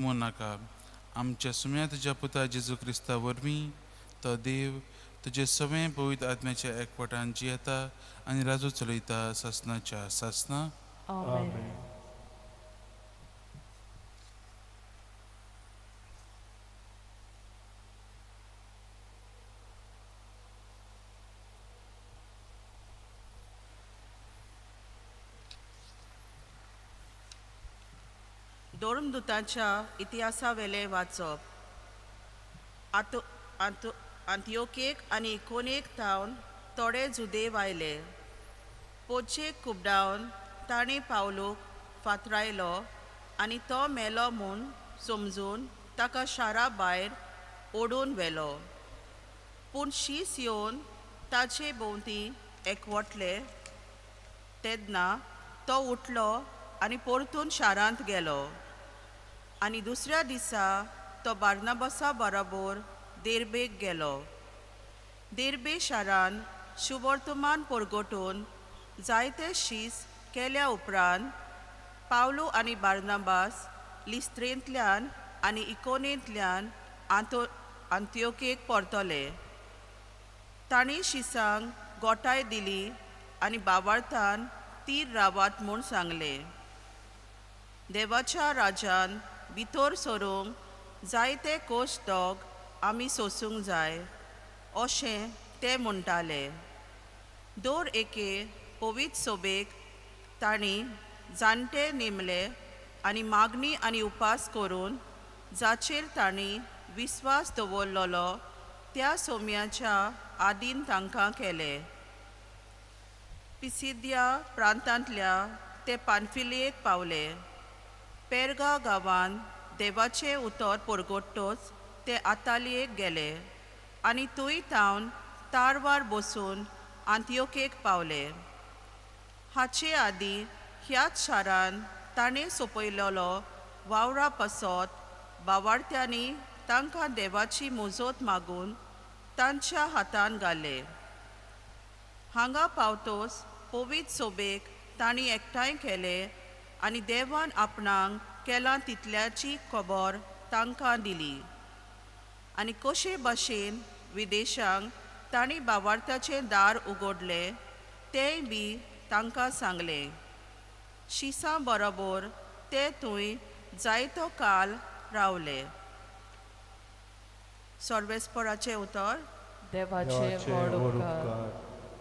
नाका आमच्या सुम्या तुज्या पुता जेजू क्रिस्ता वरवीं तो देव तुजे सगळें पवित्र आत्म्याच्या एकवटान जियेता आनी राजू चलयता ससनाच्या ससना. Amen. धोर्मदुतांच्या इतिहासावेले वाचप. अंत्योकेक आनी इकोनेक थावन थोडे जुदेव आयले. पोचेक कुबडावन ताणें पावलूक फातरायलो आनी तो मेलो म्हूण समजून ताका शारा भायर ओडून व्हेलो. पूण शीस येवन ताचे भोंवती एकवटले तेन्ना तो उठलो आनी परतून शारांत गेलो. आनी दुसऱ्या दिसा तो बार्नबासा बरोबर देर्बेक गेलो. देर्बे शारान शुभवर्तमान परगटून जायते शीस केल्या उपरांत पावलो आनी बार्नबास लिस्त्रेंतल्यान आनी इकोनेंतल्यान अंत्योकेक परतले. तांणी शिसांक गोठाय दिली आनी बावार्थान तीर रावात म्हूण सांगलें. देवाच्या राज्यान भितर सरूंक जायते कोश्ट दोग आमी सोंसूंक जाय अशें ते म्हणटाले. दर एके पवित्र सोबेक तांणी जाणटे नेमले आनी मागणी आनी उपास करून जाचेर तांणी विस्वास दवरलेलो त्या सोम्याच्या आदीन तांकां केले. पिसिदिया प्रांतांतल्या ते पानफिलियेक पावले. पेरगा गांवांत देवाचें उतर परगट्टोच ते आतालियेक गेले आनी थंय थावन तारवार बसून अंत्योकेक पावले. हाचे आदीं ह्याच शारान ताणें सोंपयलेलो वावरा पासत बावार्थ्यांनी तांकां देवाची मुजत मागून तांच्या हातान घाले. हांगा पावतोच पवित्र सोबेक तांणी एकठांय केले आनी देवान आपणाक केलां तितल्याची खबर तांकां दिली. आनी कशे भाशेन विदेशांक तांणी बावार्थाचें दार उगडलें तेंय बी तांकां सांगलें. शिसां बरोबर ते थंय जायतो काळ रावले. सर्वेस्पराचें उतर. देवाचे व्हड उपकार.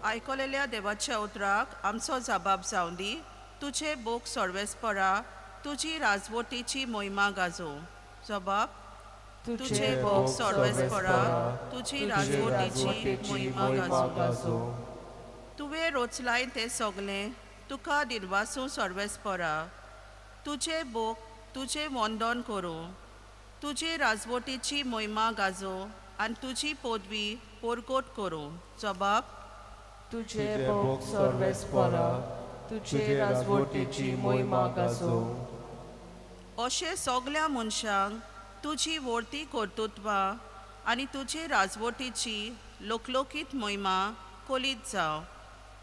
आयकलेल्या देवाच्या उतराक आमचो जबाब जावं दी. तुझे बोक सर्वेस्परा तुजी राजवटीची मोहिमा गाजो. जबाब. तुझे बोक सर्वेस्परा तुजी राजवटीची मोहिमा गाजो. तुवें रोचलाय तें सगलें तुका दिनवासूं सर्वेस्परा. तुझे बोक तुजें वंदन करूं. तुजे राजवटीची मोहिमा गाजो आनी तुजी पदवी परगट करूं. जबाब. तुझे बोक सर्वेस्परा तुझे राजवटीची मोहिमा गाजो. अशें सगल्या मनशांक तुजी वर्ती कर्तुत्वां आनी तुजे राजवटीची लोकलोकीत मोहिमा कोलीत जावं.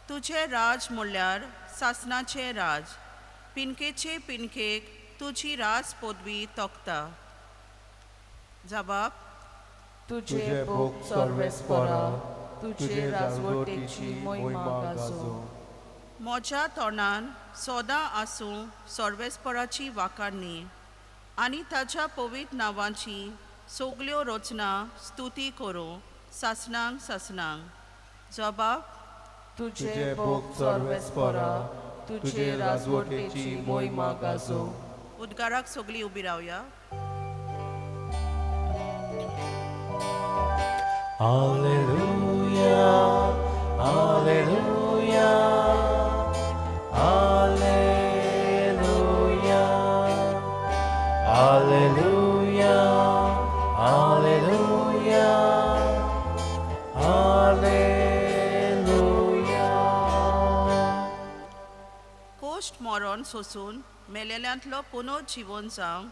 तुजें राज म्हणल्यार सासणाचें राज. पिनकेचे पिनकेक तुजी राज पदवी तोखता. जबाब. तुझे बोक सर्वेस्परा तुझे राजवटीची मोहिमा गाजो. म्हज्या तोंडान सदां आसूं सर्वेस्पराची वाखाणणी आनी ताच्या पवित्र नांवांची सगल्यो रचना स्तुती करूं सासणांक सासणांक. जबाब. तुझे बोक सर्वेस्परा तुझे राजवटीची मोहिमा गाजो. उद्गाराक सगळीं उबी रावया. Alleluia, Alleluia, Alleluia, Alleluia, Alleluia, Alleluia. Cost मरण सोसून मेलेल्यांतलो पुनर्जीवन जावं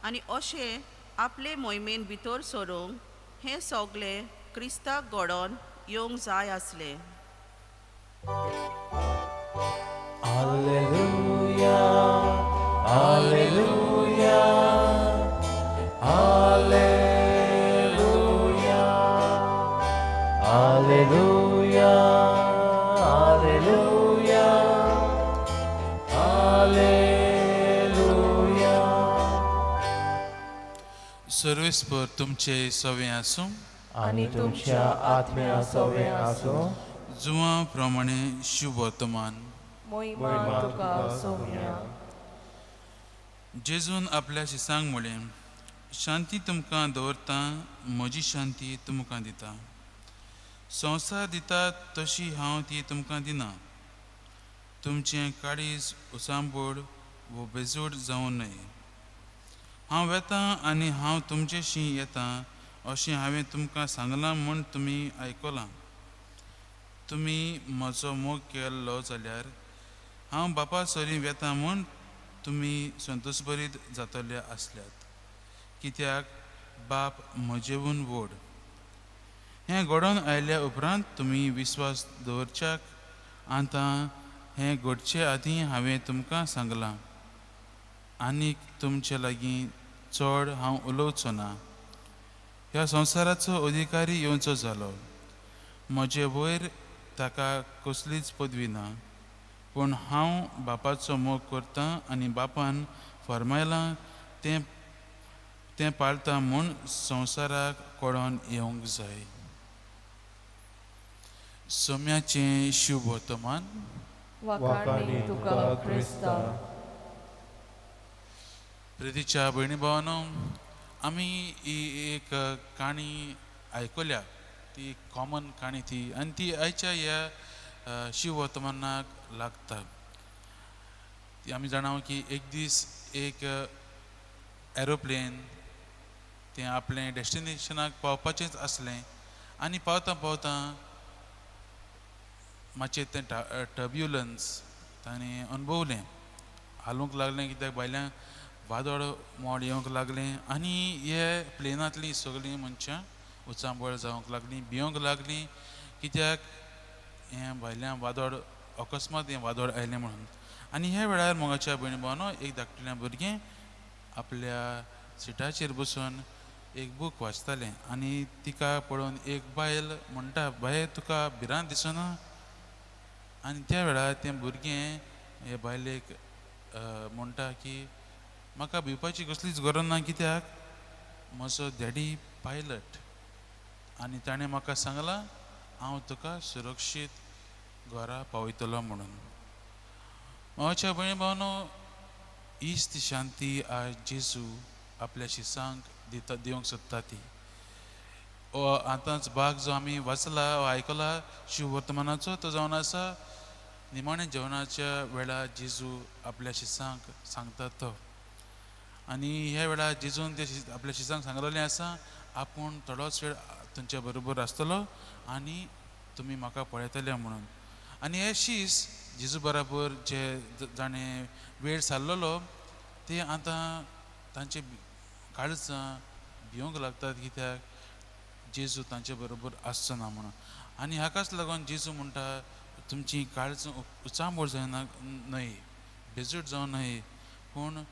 आनी अशें आपले मोहिमेन भितर सरूंक हें सगलें क्रिस्ताक घडोवन येवंक जाय आसलें. Alleluia, Alleluia, सर्वेस्पर तुमचे सवे आसूं आनी तुमच्या आत्म्या सवे आसूं. जुवां प्रमाणे शुभ वर्तमान. मोहिमा तुका सौम्या. जेजून आपल्या शिसांक म्हळें, शांती तुमकां दवरता, म्हजी शांती तुमकां दिता. संवसार दिता तशी हांव ती तुमकां दिना. तुमचें काळीज उसांबोड वो बेजोड जावं न्हय. हांव येतां आनी हांव तुमचेशी येतां अशें हांवें तुमकां सांगलां म्हूण तुमी आयकलां. तुमी म्हजो मोग केल्लो जाल्यार हांव बापा सरी वेतां म्हूण तुमी संतोशभरीत जातले आसल्यात, कित्याक बाप म्हजेहून व्हड. हें घडोवन आयल्या उपरांत तुमी विस्वास दवरच्याक आतां हें घडचे आदीं हांवें तुमकां सांगलां. आनीक तुमचे लागीं चड हांव उलोवचो ना. ह्या संवसाराचो अधिकारी येवचो जालो. म्हजे वयर ताका कसलीच पदवी ना, पूण हांव बापाचो मोग करतां आनी बापान फरमायलां तें पाळटा म्हूण संवसाराक कळोन येवंक जाय. सोम्याचें शुभ वर्तमान. वखाणी तुका क्रिस्ता. प्रितीच्या भयणी भावांनो, आमी ही एक काणी आयकल्या, ती कॉमन काणी ती, आनी ती आयच्या ह्या शिव वर्तमानाक लागता. ती आमी जाणां की एक दीस एक एरोप्लेन तें आपलें डेस्टिनेशनाक पावपाचेंच आसलें आनी पावता पावता मातशें तें टर्ब्युलन्स ताणें अनुभवलें. हालूंक लागलें कित्याक भायल्यान वादळ मोड येवंक लागलें आनी हे प्लेनांतलीं सगळीं मनशां उचांबळ जावंक लागलीं, भिवंक लागलीं, कित्याक हें भायल्यान वादळ अकस्मात हें वादळ आयलें म्हणून. आनी ह्या वेळार मोगाच्या भयणी भावांनो, एक धाकटेलें भुरगें आपल्या सिटाचेर बसून एक बूक वाचतालें आनी तिका पळोवन एक बायल म्हणटा, बाये तुका भिरांत दिसना? आनी त्या वेळार तें भुरगें हे बायलेक म्हणटा की म्हाका भिवपाची कसलीच गरज ना, कित्याक म्हजो डॅडी पायलट आनी ताणें म्हाका सांगलां हांव तुका सुरक्षीत घरा पावयतलो म्हणून. म्हज्या भयणी भावांनो, हीच ती शांती आज जेजू आपल्या शिसांक दिवंक सोदता ती. आतांच भाग जो आमी वाचला वा आयकला शिव वर्तमानाचो, तो जावन आसा निमाणे जेवणाच्या वेळार जेजू आपल्या शिसांक सांगता तो. आनी ह्या वेळार जेजून ते आपल्या शिसांक सांगलेलें आसा, आपूण थोडोच वेळ तुमच्या बरोबर आसतलो आनी तुमी म्हाका पळयतले म्हणून. आनी हे शीस जेजू बरोबर जे जाणें वेळ सारलेलो ते आतां तांचे काळजां भिवंक लागतात, कित्याक जेजू तांचे बरोबर आसचो ना म्हणून. आनी हाकाच लागून जेजू म्हणटा तुमची काळजां उचांबळ जायना न्हय, बेजूट जावं न्हय, पूण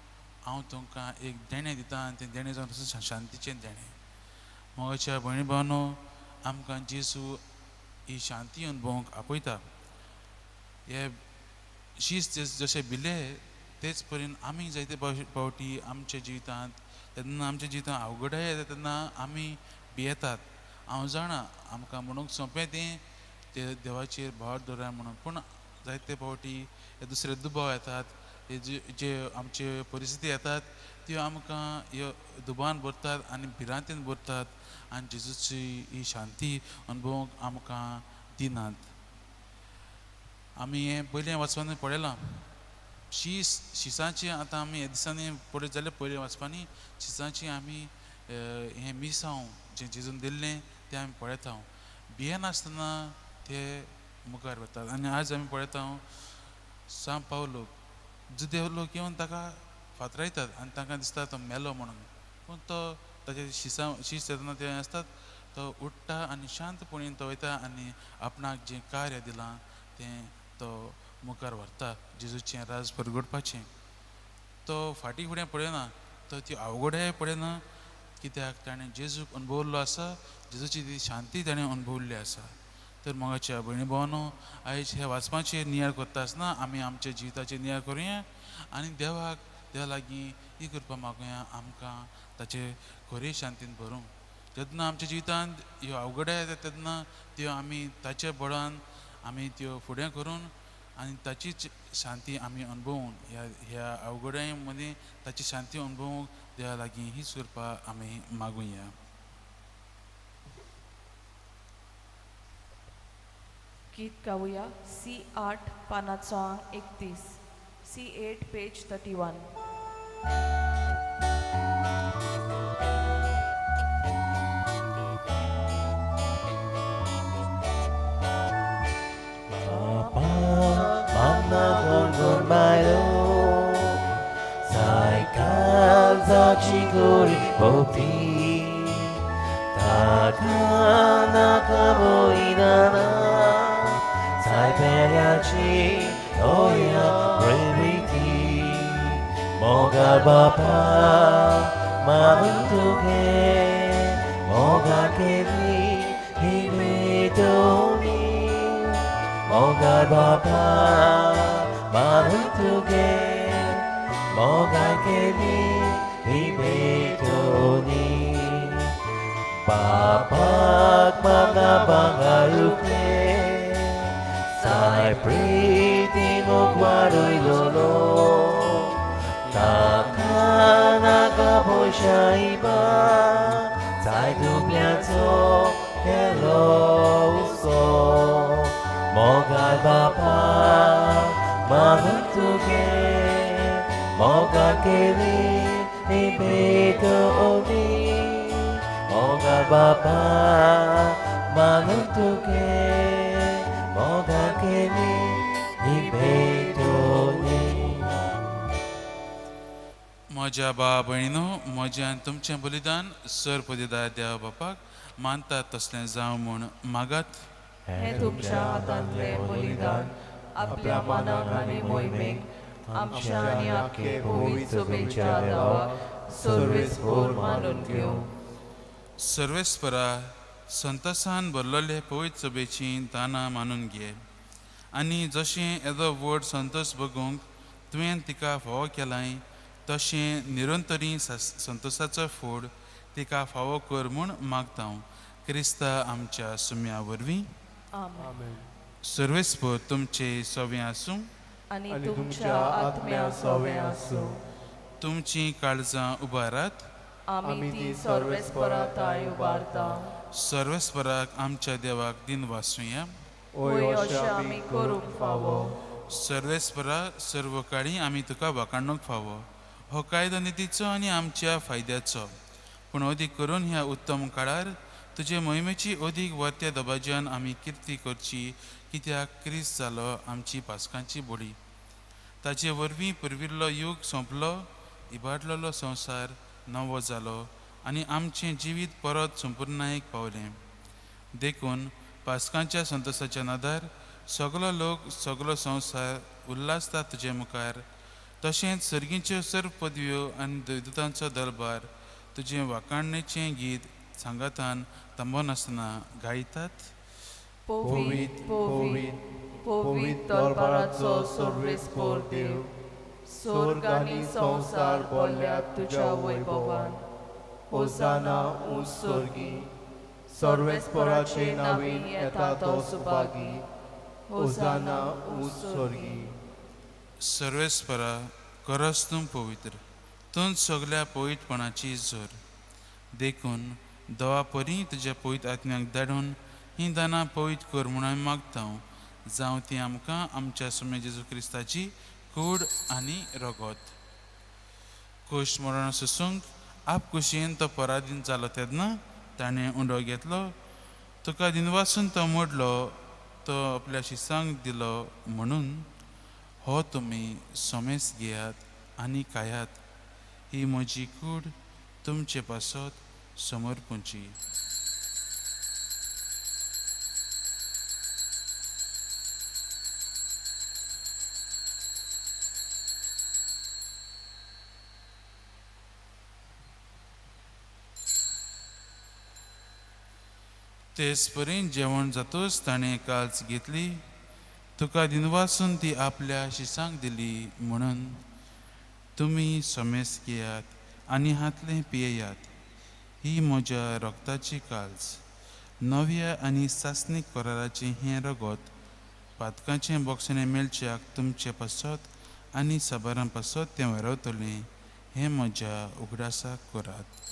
हांव तुमकां एक देणें दितां आनी तें देणें जावन शांतीचें देणें. मोगाच्या भयणी भावांनो, आमकां जेजू ही शांती अनुभवूंक आपयता. हे शीस जशें भिलें तेच परीन आमी जायते फावटी आमच्या जिवितांत तेन्ना आमच्या जिवितांत अवघडाय येता तेन्ना आमी भियेतात. हांव जाणा आमकां म्हणूंक सोंपें तें देवाचेर भार दवरा म्हणून, पूण जायते फावटी हे दुसरे दुबाव येतात, हे जे आमचे परिस्थिती येतात त्यो आमकां ह्यो दुबावान भरतात आनी भिरांतेन भरतात आनी जेजूची ही शांती अनुभवूंक आमकां दिनात. आमी हें पयलें वाचपान पळयलां, शिसांची आतां आमी ह्या दिसांनी पळयत जाल्यार पयलें वाचपांनी शिसांची आमी हें मिसांव जें जेजून दिल्लें तें आमी पळयता. भियेनासतना ते मुखार वतात. आनी आज आमी पळयता सांत पावलो जुदेव लोक येवन ताका फातरायतात आनी तांकां दिसता तो मेलो म्हणून, पूण तो ताचे शीस येतना ते आसतात तो उठ्ठा आनी शांतपणीन तो वयता आनी आपणाक जें कार्य दिलां तें तो मुखार व्हरता, जेजूचें राज परगटपाचें. तो फाटीं फुडें पळयना, तो ती अवघडाय पळयना, कित्याक ताणें जेजूक अनुभवल्लो आसा, जेजूची ती शांती ताणें अनुभवल्ली आसा. तर मोगाच्या भयणी भावांनो, आयज हे वाचपाचेर नियाळ करता आसतना आमी आमच्या जिविताचेर नियाळ करुया आनी देवाक देवा लागीं ही करपा मागुया आमकां ताचे खरे शांतीन भरूंक. जेन्ना आमच्या जिवितांत ह्यो अवघडाय येता तेन्ना त्यो आमी ताच्या बळान आमी त्यो फुडें करून आनी ताचीच शांती आमी अणभवून ह्या अवघडाय मदीं ताची शांती अणभवूंक देवा लागीं हीच करपा आमी मागुया. गीत गाऊया C8 पानाचो 31. C8 page 31. 만나던 말로 살까자 지구리 뽑히 다가 나가 보이나 나 살펴야지 너야 reality 뭐가 바빠 마음은 두개 뭐가 괜히 힘이 도니 뭐가 바빠 마음은 두개 뭐가 괜히 힘이 도니 바박 마가방아루게 sai pretty mo guardo lolo 나가 보셔 이봐 sai 두면서 hello 웃어 뭐가 바빠 마음은 두개 뭐가 괜히 입에 들어오니 뭐가 바빠 마음은 두개 뭐가 괜히 입에 들어오니. म्हज्या बा भयणीनो, म्हज्यान तुमचें बलिदान सर पदिदार देवा बापाक मानतात तसलें जावं म्हूण मागात. हे तुमच्या हातांतले बलिदान आपल्या मनाक आनी मोहिमेक आमच्या आनी आख्खे पवित्र सभेच्या देवाक सर्वेस्पर मानून घेवं. सर्वेस्परा संतोषान भरलेले पवित्र सभेची दानां मानून घे आनी जशें येदो व्हड संतोश भोगूंक तुवें तिका फावो केलाय तशें निरंतरी संतोशाचो फोड तिका फावो कर म्हूण मागता हांव क्रिस्ता आमच्या सुम्या वरवीं. आमेन. सर्वेस्पर तुमचे सवें आसूं आनी तुमच्या आत्म्या सवें आसूं. तुमची काळजां उबारात. आमी ती सर्वेस्पराताय उबारता. सर्वेस्पराक आमच्या देवाक दिन वासूया. ओय अशें आमी करूंक फावो. सर्वेस्परा सर्व काळी आमी तुका वाखाणूंक फावो. हो कायदो नितीचो आनी आमच्या फायद्याचो, पूण अदीक करून ह्या उत्तम काळार तुजे मोहिमेची अदीक वर्त्या दबाज्यान आमी किर्ती करची, कित्याक क्रिस्त जालो आमची पासकांची बळी. ताचे वरवीं पुर्विल्लो युग सोंपलो, इबाडलेलो संवसार नवो जालो आनी आमचें जिवीत परत संपूर्णायेक पावलें. देखून पासकांच्या संतोशाच्या नादार सगलो लोक सगलो संवसार उल्हासता तुजे मुखार. तशेंच सर्गीच्यो सर्व पदव्यो आनी दैवतांचो दरबार तुजें वाखाणणेचें गीत सांगातान थांबोनासतना गायतात. पवित पवित पवित दरबाराचो सर्वेस्पर देव, स्वर्ग आनी संवसार भरल्यात तुज्या वैभवान. होसाना उंच स्वर्गी, सर्वेस्पराचे नांवीन येता तो सुभागी. होसाना उंच स्वर्गी. सर्वेस्परा करस तूं पवित्र, तूं सगल्या पवित्रपणाची जोर. देखून दोवा परी तुज्या पवित्र आत्म्याक धाडून ही दानां पवित्र कर म्हूण हांव मागता. जावं ती आमकां आमच्या सुम्या जेजू क्रिस्ताची कूड आनी रगत. कुश मरण सुसूंक आप कुशीन तो पराधीन जालो तेन्ना ताणें उंडो घेतलो. तुका दिनवासून तो मोडलो, तो आपल्या शिसांक दिलो म्हणून हो तुमी सोमेस घेयात आनी खायात. ही म्हजी कूड तुमचे पासत समर्पूंची. तेच परीन जेवण जातूच ताणें काल्च घेतली. तुका दिनवासून ती आपल्या शिसांक दिली म्हणून तुम्ही समेस घेयात आनी हातलें पियेयात. ही म्हज्या रगताची काल्स, नव्या आनी सासणीक कराराचें हें रगत, पातकाचें बोगसणें मेलच्याक तुमचें पासत आनी साबारां पासत तें वेरवतलें. हें म्हज्या उगडासाक करात.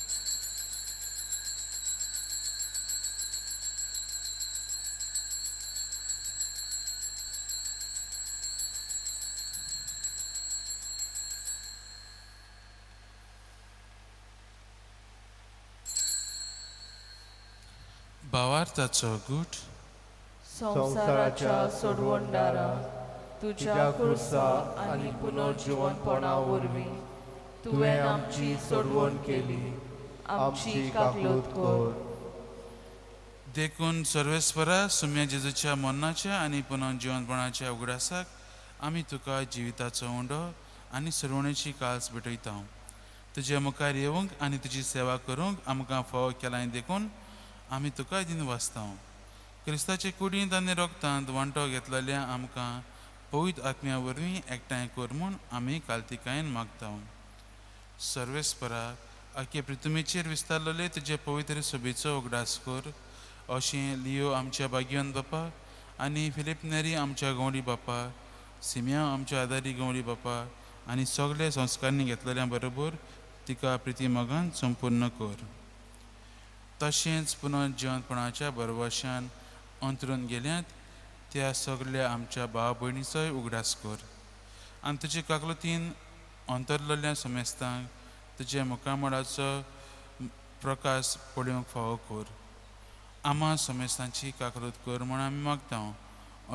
भावार्थाचो गूट. संवसाराच्या सोडवणदारा, तुज्या खुर्सा आनी पुनर्जीवनपणा वरवीं तुवें आमची सोडवण केली. आमची काकलूत कर. देखून सर्वेस्परा सुम्या जेजूच्या मरणाच्या आनी पुनर्जीवनपणाच्या उगडासाक आमी तुका जिविताचो उंडो आनी सरवणेची काल्स भेटयता. तुजे मुखार येवंक आनी तुजी सेवा करूंक आमकां फावो केलाय देखून आमी तुका दिन वाचता. क्रिस्ताचे कुडींत आनी रोगतांत वांटो घेतलेल्या आमकां पवित्र आत्म्या वरवीं एकठांय कर म्हूण आमी काल्तिकायेन मागता. सर्वेस्परा आखे पृथ्वीचेर विस्तारलेले तुजे पवित्र सोबीचो उगडास कर. अशें लियो आमच्या भाग्यवान बापा आनी फिलिप नेरी आमच्या गवळी बापा, सिम्या आमच्या आदारी गवळी बापा आनी सगळे संस्कारांनी घेतलेल्या बरोबर तिका प्रिती मोगान संपूर्ण कर. तशेंच पुनर्जीवनपणाच्या बरवशान अंतरून गेल्यात त्या सगळ्या आमच्या भाव भयणीचोय उगडास कर. आनी तुजे काकलुतीन अंतरलेल्या समेस्तांक तुजे मुखामळाचो प्रकाश पळोवंक फावो कर. आम्हा समेस्तांची काकलूत कर म्हूण आमी मागता.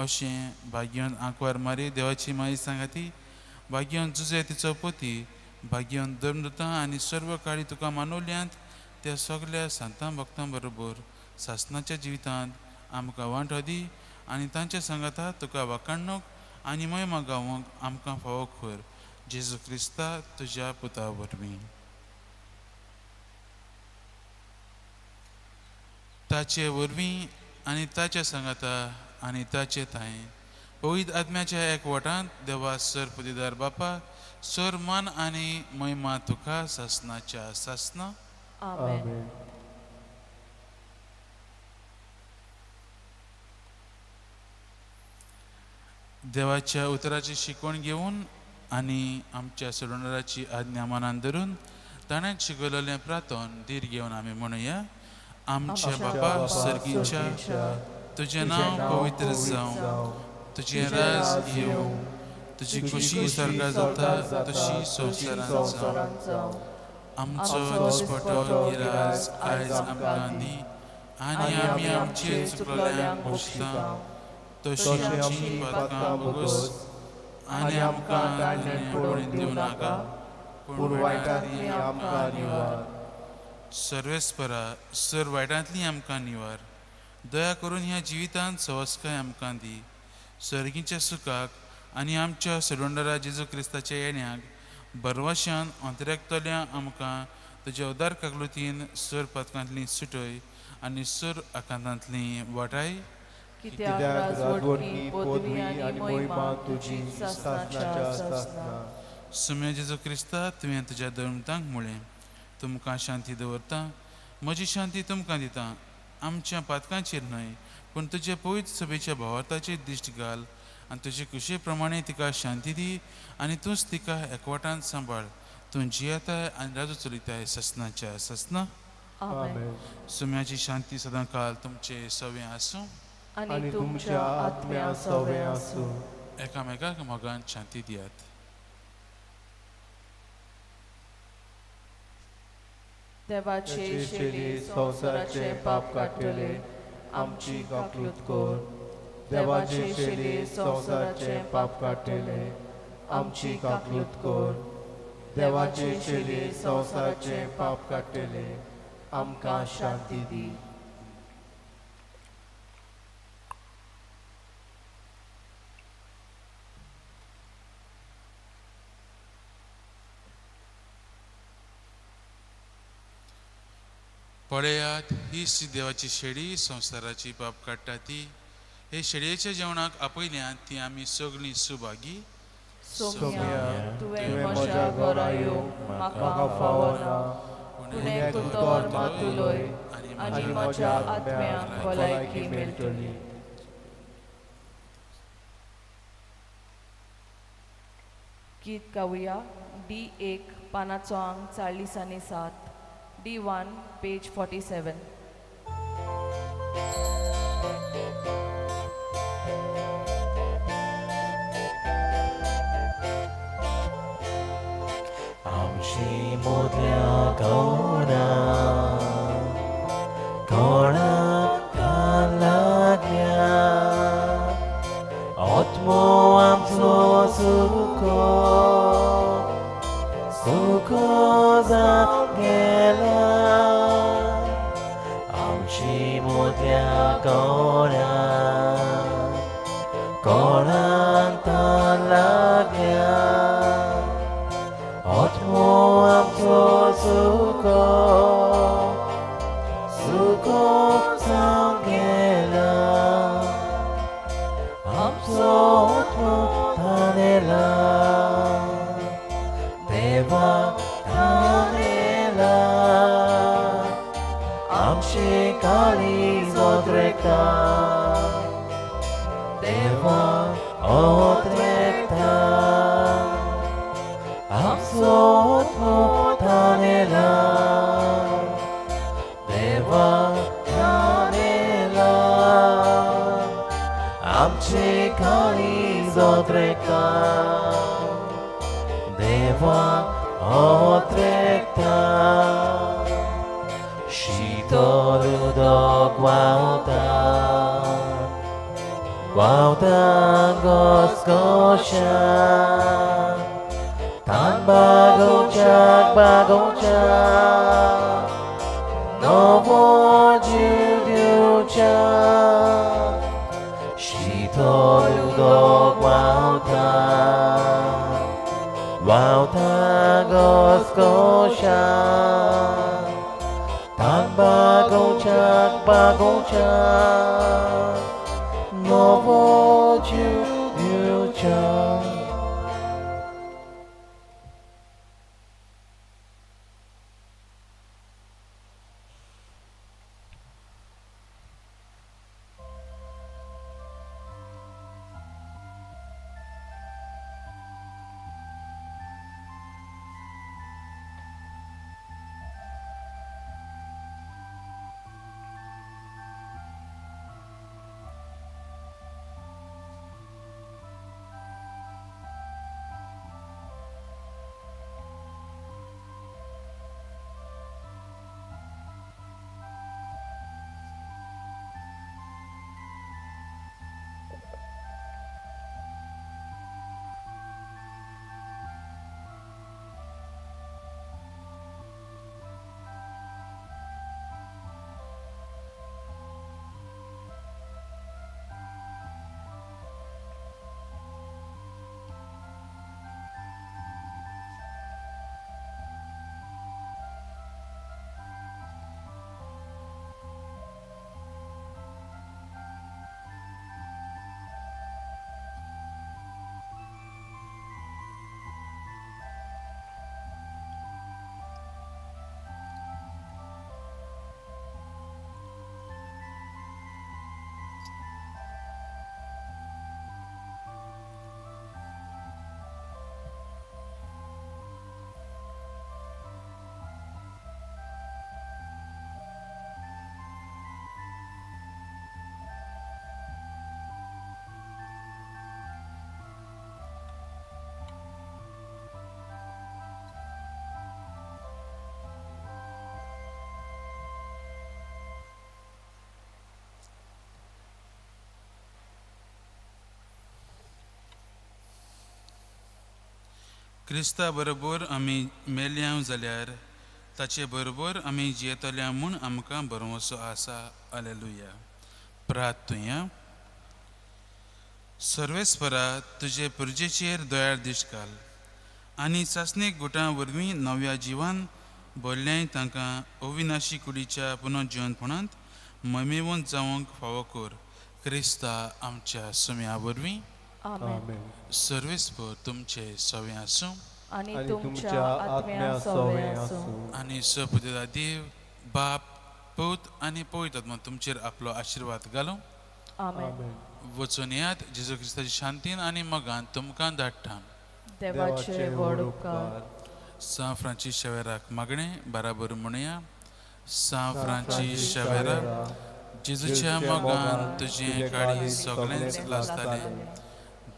अशें भाग्यवान आंकवार मारी देवाची माई सांगाती, भाग्यवान जुजे तिचो पोती, भाग्यवान धर्मदूतां आनी सर्व काळी तुका मानवल्यांत त्या सगळ्या सांतां भक्तां बरोबर सासणाच्या जिवितांत आमकां वांटो दी आनी तांच्या सांगाता तुका वाखाणूक आनी महिमा गावोवंक आमकां फावो कर. जेजू क्रिस्ता तुज्या पुता वरवीं. ताचे वरवीं आनी ताच्या सांगाता आनी ताचे थंय पवित्र आत्म्याच्या एकवटांत देवा सर पुतीदार बापा सर मान आनी महिमा तुका सासणाच्या सासना. आमेन. देवाच्या उतराची शिकवण घेवन आनी आमच्या सोडवणाराची आज्ञा मनान धरून ताणें शिकयलेलें प्रार्थन धीर घेवन आमी म्हणुया. आमच्या बापा सर्गीच्या, तुजें नांव पवित्र जावं, तुजें राज येवं, तुजी खुशी स्वर्गांत जाता तशी संवसारांत जावं. आमचो दिसपटो गिराज आयज आमकां दी आनी आमी आमचेर चुकलेल्यांक बक्षिता तशी आमची पातकां बोगोस आनी आमकां दायजांत पडूंक दिवं नाका पूण वायटांतली आमकां निवार. सर्वेस्परा सर वायटांतली आमकां निवार. दया करून ह्या जिवितांत सवस्काय आमकां दी. सर्गीच्या सुखाक आनी आमच्या सोडवणदारा जेजू क्रिस्ताच्या येण्याक बरवशान अंतरेकतल्या आमकां तुज्या उदार काकलुतीन सर पथकांतली सुटय आनी सर आकांतांतली वाटाय. कित्याक राजवटकी, पदवी आनी महिमा तुजी सासणाच्या सासना. सुम्या जेजू क्रिस्ता तुवें तुज्या धर्मतांक म्हळें, तुमकां शांती दवरता, म्हजी शांती तुमकां दिता. आमच्या पातकांचेर न्हय पूण तुजे पवित्र सभेच्या भावार्थाचेर दिश्ट घाल आनी तुजे कुशे प्रमाणे तिका शांती दी आनी तूंच तिका एकवटान सांबाळ. तूं जियेताय आनी राजू चलयताय ससनाच्या ससना. आमेन. सुम्याची शांती सदां काल तुमचे सवें आसूं आनी तुमच्या आत्म्या सवें आसूं. एकामेकाक मोगान शांती दियात. देवाचे शेली संवसाराचे पाप काडटले, आमची काकलूत कर. देवाचे शेली संवसाराचे पाप काडटले, आमची काकलूत कर. देवाचे शेली संवसाराचे पाप काडटले, आमकां शांती दी. पळयात हीच देवाची शेळी संवसाराची पाप काडटा ती. हे शेळयेच्या जेवणाक आपयल्यात ती आमी सगळीं सुभागी. सोम्या तुवें म्हज्या घरा येवंक म्हाका फावना पुणें कुतोर मातुलोय आनी म्हज्या आत्म्याक भलायकी मेळटली. गीत गावया. D1 पानाचो अंक 47. D1 page 47. आमची मोदल्या गौरा कोणाक लागल्या आत्मो आमचो सुको जावन गेला. आमची मोदल्या गौरा कोणाक लागल्या आत्मो आमचो सुको जावन गेला. आमचो आत्मो थानेला देवा थानेला. आमची काळीज ओद्रेकता देवा ओद्रेकता. आमचो आत्मो थानेला देवा थानेला. आमची काळीज ओद्रेकता देवा ओद्रेकता. शीतल उदक व्हांवता घसघशा तान बागोवच्याक नवो जीव दिवच्या. शीतल उदक व्हांवता घसघशा तान बागोवच्याक नवो जीव दिवच्या. क्रिस्ता बरोबर आमी मेल्या जाल्यार ताचे बरोबर आमी जियेतल्या म्हूण आमकां भरवंसो आसा. हालेलुया. प्रार्थुया. सर्वेस्परा तुजे पुर्जेचेर दयाळ दिश्ट घाल आनी चांचणेक गुटां वरवीं नव्या जिवान भरल्याय तांकां अविनाशी कुडीच्या पुनर्जीवनपणांत ममेवंत जावंक फावो कर. क्रिस्ता आमच्या सुम्या वरवीं. आमेन. सर्वेस्पर तुमचे सवे आसूं आणि आणि तुमच्या आत्म्या सवे आसूं. आनी सपुदेदा देव बाप पूत आनी पवित्र आत्मा तुमचेर आपलो आशिर्वाद घालूं. आमेन. वचून येयात जेजू क्रिस्ताची शांतीन आनी मोगान तुमकां धाडटा. देवाचे व्हड उपकार. सा फ्रांचीस शेवेराक मागणें बराबर म्हणया. सा फ्रांचीस शेवेराक जेजूच्या मोगान तुजें काळी सगळेंच लासतालें.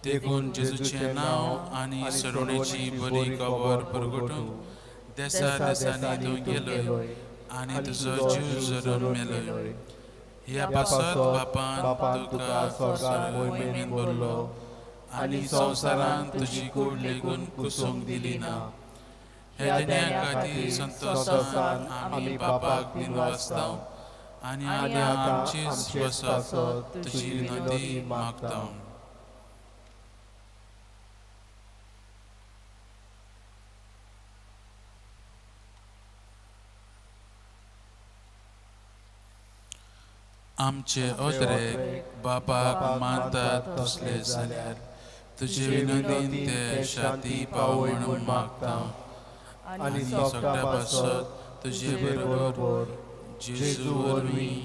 देखून जेजूचें नांव आनी सरोणेची बरी खबर परगटूंक देसा देसांनी तूं गेलोय आनी तुजो जीव जरून मेलोय. ह्या पासत बापान तुका स्वर्गांत मोहिमेन भरलो आनी संवसारान तुजी कूड लेगून कुसूंक दिली ना. ह्या दिन्या खातीर संतोशान आमी बापाक दिन वाचतां आनी आतां आमचीच वसत तुजी विनंती मागतां. आमचे ओद्रेक बापाक मानतात तसले जाल्यार तुजे विनंतीन ते शांती पावय म्हणून मागता. आनी सगळ्या पासत तुजे बरोबर जेजू वरवीं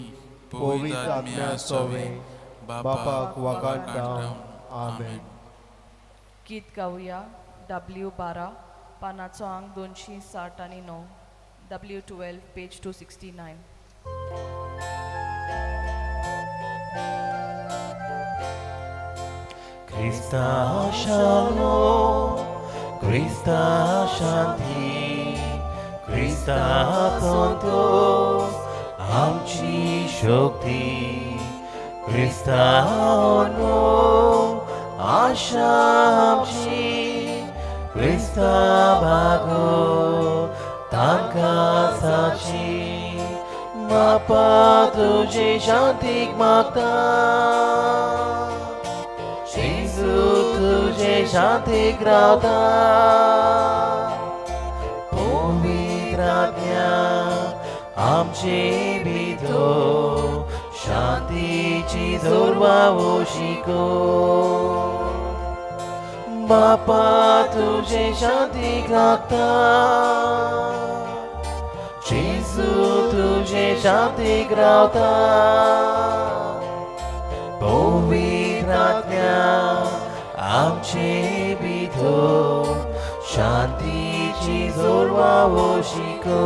पवित्र आत्म्या सवे बापाक वगाडटा. आमेन. गीत गावया. W12 पानाचो अंक 269. W12 page 269. Krista Shalom, Krista Shanti, Krista Santos, आमची शक्ती. Krista Ono, आशा आमची. Krista भागो, तांकां साची. बापा तुझे शांतीक मागता. जेजू तुझे शांतीक रावता. पवित्र आत्म्या आमचे भितर शांतीची जोरवावो शिको. बापा तुझे शांतीक लागता. जेजू तुझे शांतीक रावता. पवित्र आत्म्या आमचे भितर शांतीची जोरवावो शिको.